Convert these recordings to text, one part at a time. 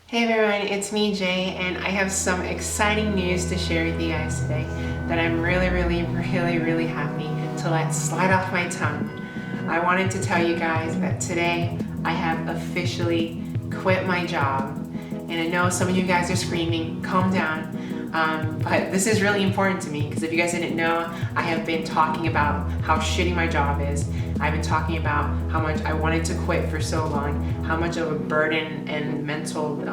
Hey everyone, it's me Jay, and I have some exciting news to share with you guys today that I'm really happy to let slide off my tongue. I wanted to tell you guys that today I have officially quit my job, and I know some of you guys are screaming, calm down, but this is really important to me because if you guys didn't know, I have been talking about how shitty my job is. I've been talking about how much I wanted to quit for so long, how much of a burden and mental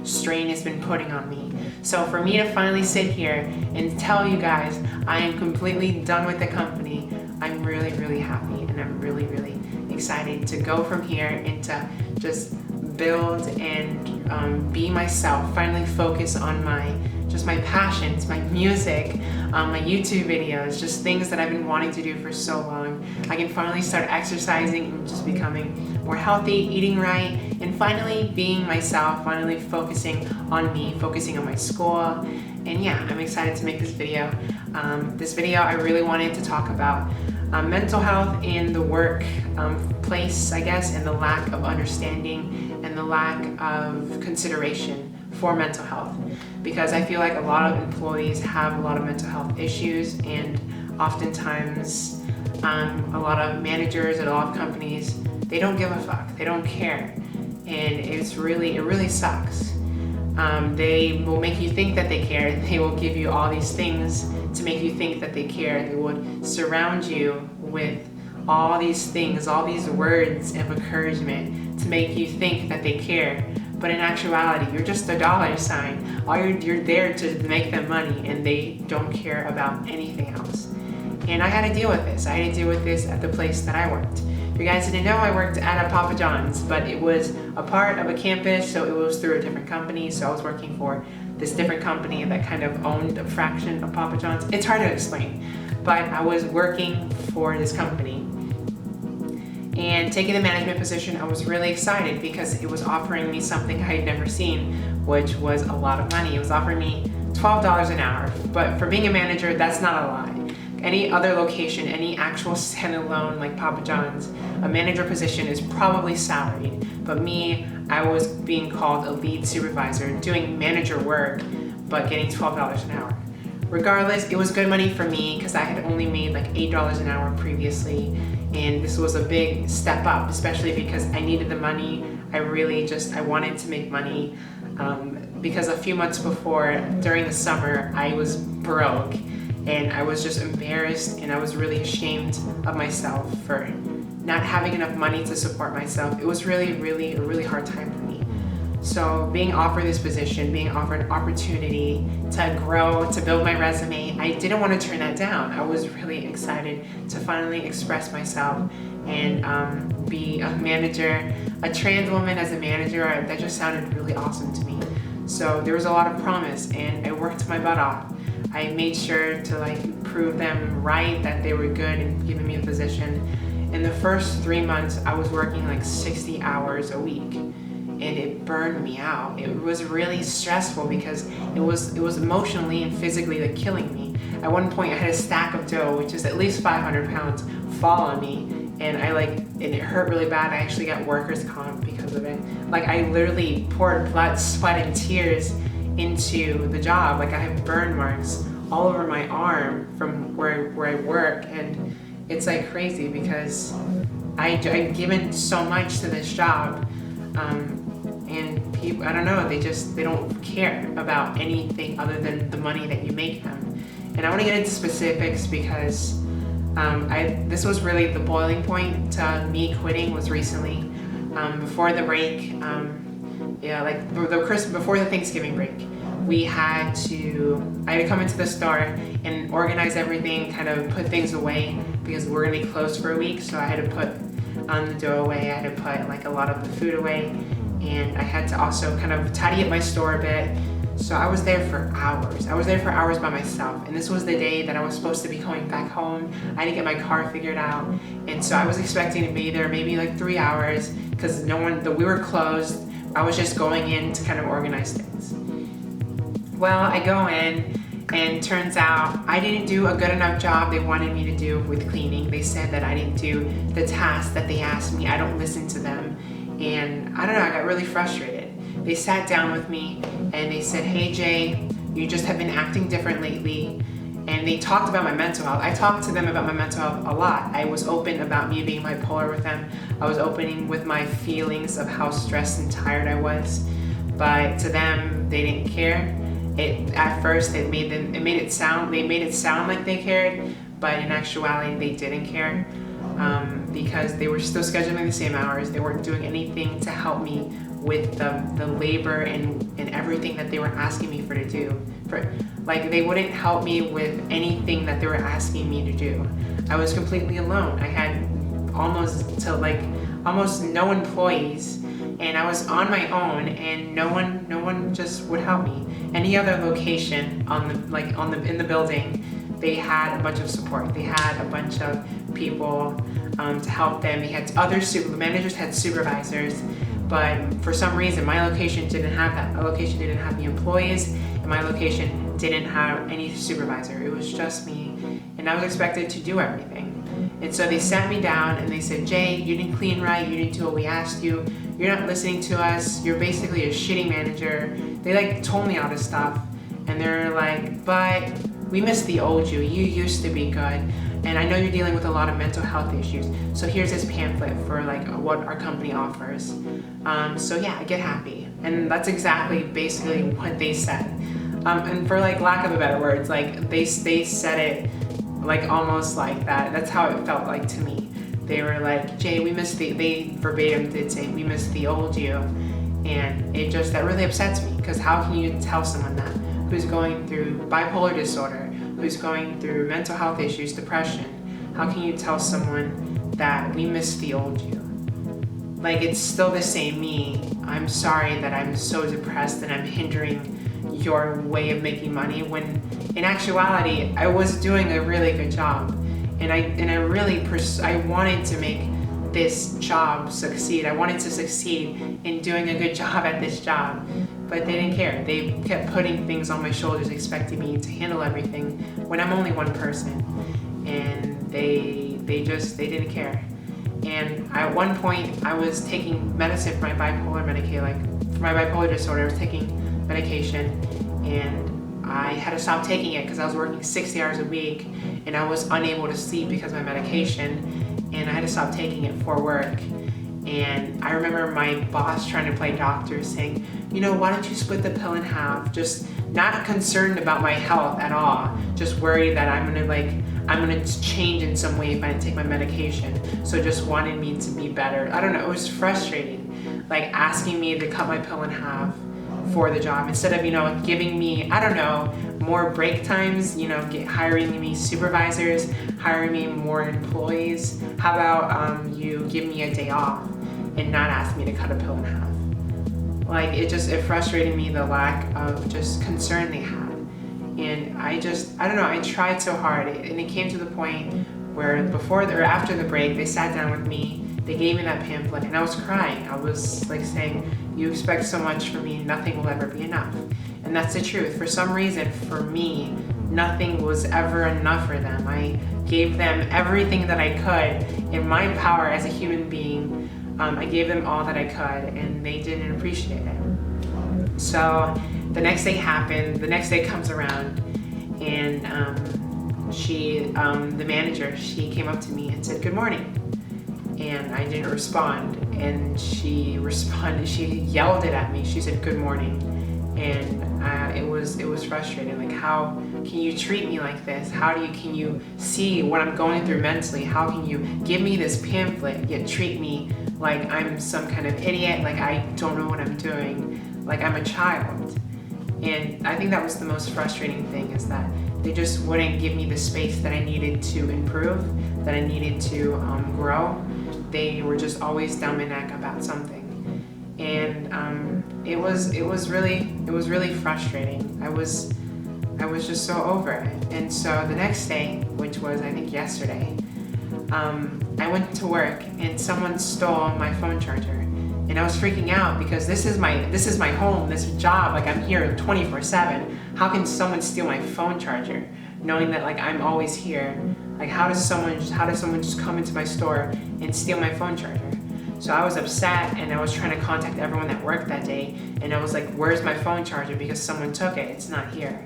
strain it's been putting on me. So for me to finally sit here and tell you guys I am completely done with the company, I'm really happy, and I'm really excited to go from here and to just build and be myself, finally focus on my passions, my music, my YouTube videos, just things that I've been wanting to do for so long. I can finally start exercising and just becoming more healthy, eating right, and finally being myself, finally focusing on me, focusing on my school. And yeah, I'm excited to make this video. I really wanted to talk about mental health in the work place, I guess, and the lack of understanding and the lack of consideration for mental health, because I feel like a lot of employees have a lot of mental health issues, and oftentimes a lot of managers at a lot of companies, they don't give a fuck, they don't care, and it really sucks. They will make you think that they care. They will give you all these things to make you think that they care. They would surround you with all these things, all these words of encouragement to make you think that they care. But in actuality, you're just a dollar sign. You're there to make them money, and they don't care about anything else. And I had to deal with this. I had to deal with this at the place that I worked. If you guys didn't know, I worked at a Papa John's, but it was a part of a campus, so it was through a different company. So I was working for this different company that kind of owned a fraction of Papa John's. It's hard to explain, but I was working for this company. And taking the management position, I was really excited because it was offering me something I had never seen, which was a lot of money. It was offering me $12 an hour, but for being a manager, that's not a lie. Any other location, any actual standalone like Papa John's, a manager position is probably salaried. But me, I was being called a lead supervisor, doing manager work, but getting $12 an hour. Regardless, it was good money for me because I had only made like $8 an hour previously, and this was a big step up, especially because I needed the money. I wanted to make money because a few months before, during the summer, I was broke, and I was just embarrassed, and I was really ashamed of myself for not having enough money to support myself. It was really a really hard time for me. So being offered this position, being offered an opportunity to grow, to build my resume, I didn't want to turn that down. I was really excited to finally express myself and be a manager, a trans woman as a manager. That just sounded really awesome to me. So there was a lot of promise, and I worked my butt off. I made sure to prove them right, that they were good and giving me a position. In the first 3 months, I was working 60 hours a week. And it burned me out. It was really stressful because it was emotionally and physically killing me. At one point, I had a stack of dough, which is at least 500 pounds, fall on me, and and it hurt really bad. I actually got workers' comp because of it. I literally poured blood, sweat, and tears into the job. I have burn marks all over my arm from where I work, and it's crazy because I've given so much to this job. And people, I don't know, they don't care about anything other than the money that you make them. And I want to get into specifics because this was really the boiling point to me quitting was recently, before the break, before the Thanksgiving break. I had to come into the store and organize everything, kind of put things away because we're going to be closed for a week. So I had to put the dough away, I had to put a lot of the food away, and I had to also kind of tidy up my store a bit. So I was there for hours. I was there for hours by myself, and this was the day that I was supposed to be going back home. I didn't get my car figured out, and so I was expecting to be there maybe 3 hours because we were closed. I was just going in to kind of organize things. Well, I go in, and turns out I didn't do a good enough job they wanted me to do with cleaning. They said that I didn't do the tasks that they asked me. I don't listen to them. And I don't know, I got really frustrated They sat down with me and they said, hey Jay, you just have been acting different lately. And they talked about my mental health. I talked to them about my mental health a lot. I was open about me being bipolar with them. I was opening with my feelings of how stressed and tired I was. But to them, they didn't care. At first, they made it sound like they cared, but in actuality, they didn't care. Because they were still scheduling the same hours. They weren't doing anything to help me with the labor and everything that they were asking me to do. They wouldn't help me with anything that they were asking me to do. I was completely alone. I had almost no employees, and I was on my own, and no one just would help me. Any other location in the building, they had a bunch of support. They had a bunch of people to help them. They had the managers had supervisors, but for some reason my location didn't have that. My location didn't have the employees, and my location didn't have any supervisor. It was just me, and I was expected to do everything. And so they sat me down and they said, Jay, you didn't clean right, you didn't do what we asked you, you're not listening to us, you're basically a shitty manager. They told me all this stuff, and they're like, but we miss the old you used to be good, and I know you're dealing with a lot of mental health issues, so here's this pamphlet for what our company offers. So yeah, get happy. And that's basically what they said. And for lack of a better words, they said it almost like that. That's how it felt like to me. They were like, Jay, they verbatim did say, we miss the old you. And that really upsets me, because how can you tell someone that, who's going through bipolar disorder, who's going through mental health issues, depression? How can you tell someone that we miss the old you? It's still the same me. I'm sorry that I'm so depressed and I'm hindering your way of making money, when in actuality I was doing a really good job, and I wanted to make this job succeed. I wanted to succeed in doing a good job at this job, but they didn't care. They kept putting things on my shoulders, expecting me to handle everything when I'm only one person, and they didn't care. And at one point, I was taking medicine for my bipolar disorder. I was taking medication, and I had to stop taking it because I was working 60 hours a week, and I was unable to sleep because of my medication, and I had to stop taking it for work. And I remember my boss trying to play doctor, saying, why don't you split the pill in half? Just not concerned about my health at all, just worried that I'm gonna change in some way if I didn't take my medication. So just wanted me to be better. I don't know, it was frustrating, asking me to cut my pill in half for the job, instead of giving me, I don't know, more break times, hiring me supervisors, hiring me more employees. How about you give me a day off and not ask me to cut a pill in half? It frustrated me, the lack of just concern they had. And I don't know, I tried so hard, and it came to the point where after the break, they sat down with me, they gave me that pamphlet, and I was crying. I was saying, you expect so much from me, nothing will ever be enough. And that's the truth. For some reason, for me, nothing was ever enough for them. I gave them everything that I could in my power as a human being. I gave them all that I could, and they didn't appreciate it. So the next day happened, the next day comes around, and the manager, she came up to me and said, good morning. And I didn't respond, and she yelled it at me. She said, good morning. And it was frustrating. How can you treat me like this? Can you see what I'm going through mentally? How can you give me this pamphlet yet treat me like I'm some kind of idiot, like I don't know what I'm doing, like I'm a child? And I think that was the most frustrating thing, is that they just wouldn't give me the space that I needed to improve, that I needed to grow. They were just always down my neck about something. And it was really frustrating. I was just so over it. And so the next day, which was I think yesterday, I went to work and someone stole my phone charger. And I was freaking out, because this is my home, this job, I'm here 24/7. How can someone steal my phone charger, knowing that I'm always here? How does someone just come into my store and steal my phone charger? So I was upset, and I was trying to contact everyone that worked that day, and I was like, where's my phone charger, because someone took it, it's not here.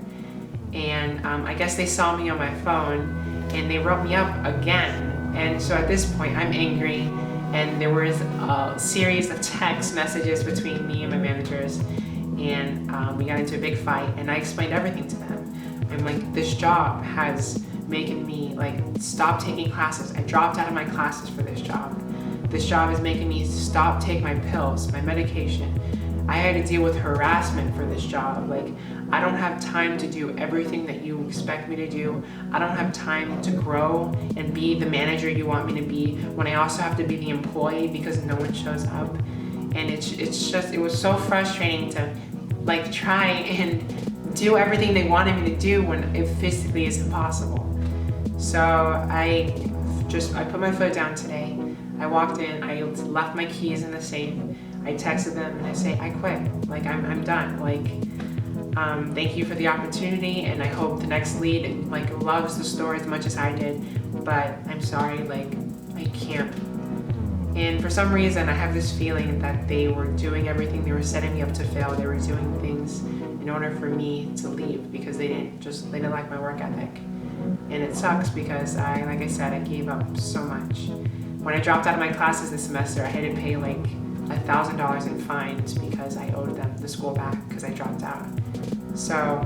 And I guess they saw me on my phone and they wrote me up again. And so at this point I'm angry, and there was a series of text messages between me and my managers, and we got into a big fight, and I explained everything to them. I'm like, this job has making me like stop taking classes. I dropped out of my classes for this job. This job is making me stop taking my pills, my medication. I had to deal with harassment for this job. Like, I don't have time to do everything that you expect me to do. I don't have time to grow and be the manager you want me to be when I also have to be the employee because no one shows up. And it was so frustrating to like try and do everything they wanted me to do when it physically is impossible. So I put my foot down today. I walked in, I left my keys in the safe. I texted them and I say, I quit. Like, I'm done. Like, thank you for the opportunity, and I hope the next lead like loves the store as much as I did. But I'm sorry, like, I can't. And for some reason, I have this feeling that they were doing everything. They were setting me up to fail. They were doing things in order for me to leave because they didn't like my work ethic. And it sucks because like I said, I gave up so much. When I dropped out of my classes this semester, I had to pay like $1,000 in fines because I owed them the school back because I dropped out. So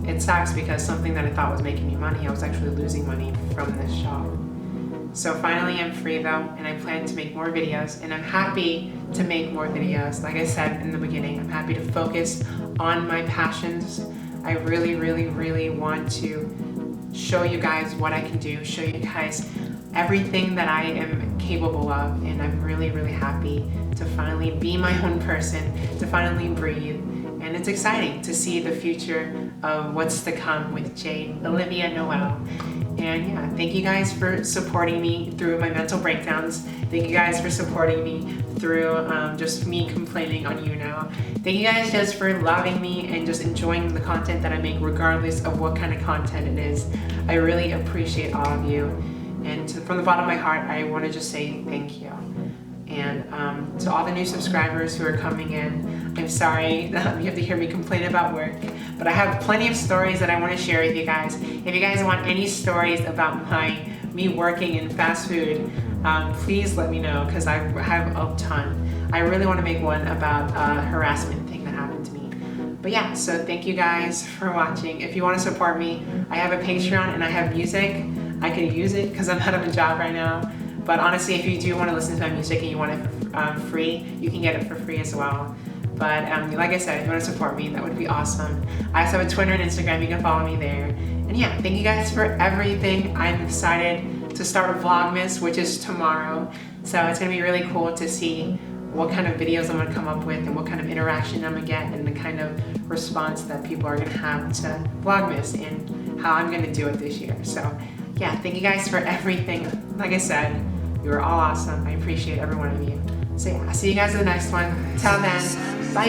it sucks because something that I thought was making me money, I was actually losing money from this job. So finally I'm free though, and I plan to make more videos, and I'm happy to make more videos. Like I said in the beginning, I'm happy to focus on my passions. I really, really, really want to show you guys what I can do, show you guys everything that I am capable of, and I'm really, really happy to finally be my own person, to finally breathe, and it's exciting to see the future of what's to come with Jade, Olivia, Noel. And yeah, thank you guys for supporting me through my mental breakdowns. Thank you guys for supporting me through just me complaining on you now. Thank you guys just for loving me and just enjoying the content that I make regardless of what kind of content it is. I really appreciate all of you. And from the bottom of my heart, I want to just say thank you. And to all the new subscribers who are coming in, I'm sorry you have to hear me complain about work, but I have plenty of stories that I want to share with you guys. If you guys want any stories about me working in fast food, please let me know because I have a ton. I really want to make one about a harassment thing that happened to me. But yeah, so thank you guys for watching. If you want to support me, I have a Patreon and I have music. I could use it because I'm out of a job right now. But honestly, if you do want to listen to my music and you want it for free, you can get it for free as well. But like I said, if you want to support me, that would be awesome. I also have a Twitter and Instagram. You can follow me there. And yeah, thank you guys for everything. I'm excited to start a Vlogmas, which is tomorrow. So it's going to be really cool to see what kind of videos I'm going to come up with and what kind of interaction I'm going to get and the kind of response that people are going to have to Vlogmas and how I'm going to do it this year. So yeah, thank you guys for everything. Like I said, you are all awesome. I appreciate every one of you. So yeah, I'll see you guys in the next one. Till then, bye.